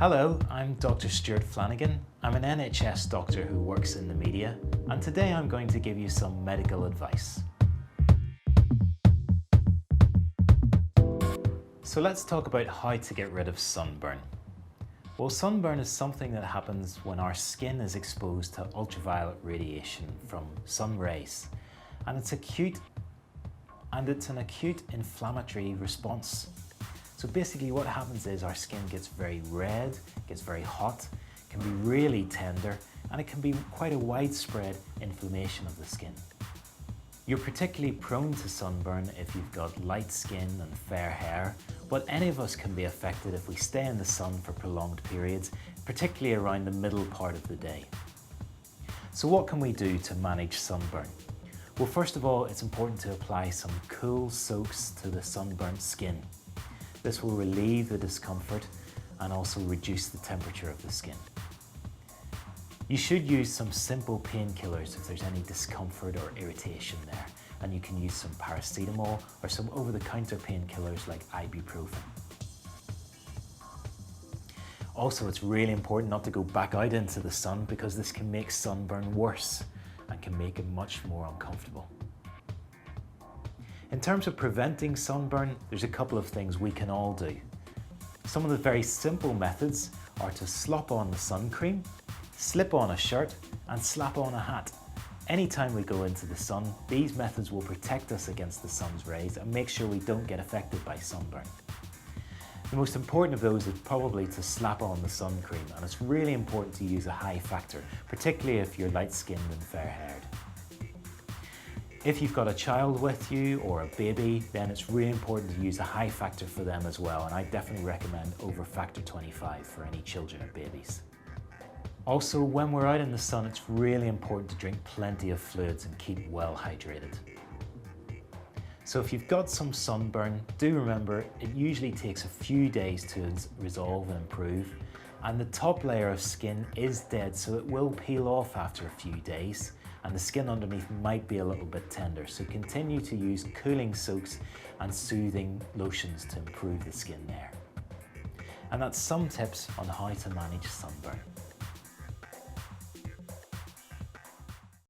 Hello, I'm Dr. Stuart Flanagan. I'm an NHS doctor who works in the media, and today I'm going to give you some medical advice. So let's talk about how to get rid of sunburn. Well, sunburn is something that happens when our skin is exposed to ultraviolet radiation from sun rays, and it's an acute inflammatory response. So basically what happens is our skin gets very red, gets very hot, can be really tender, and it can be quite a widespread inflammation of the skin. You're particularly prone to sunburn if you've got light skin and fair hair, but any of us can be affected if we stay in the sun for prolonged periods, particularly around the middle part of the day. So what can we do to manage sunburn? Well, first of all, it's important to apply some cool soaks to the sunburnt skin. This will relieve the discomfort and also reduce the temperature of the skin. You should use some simple painkillers if there's any discomfort or irritation there, and you can use some paracetamol or some over-the-counter painkillers like ibuprofen. Also, it's really important not to go back out into the sun because this can make sunburn worse and can make it much more uncomfortable. In terms of preventing sunburn, there's a couple of things we can all do. Some of the very simple methods are to slop on the sun cream, slip on a shirt, and slap on a hat. Anytime we go into the sun, these methods will protect us against the sun's rays and make sure we don't get affected by sunburn. The most important of those is probably to slap on the sun cream, and it's really important to use a high factor, particularly if you're light-skinned and fair-haired. If you've got a child with you or a baby, then it's really important to use a high factor for them as well, and I definitely recommend over factor 25 for any children or babies. Also, when we're out in the sun, it's really important to drink plenty of fluids and keep well hydrated. So if you've got some sunburn, do remember it usually takes a few days to resolve and improve, and the top layer of skin is dead, so it will peel off after a few days, and the skin underneath might be a little bit tender. So continue to use cooling soaks and soothing lotions to improve the skin there. And that's some tips on how to manage sunburn.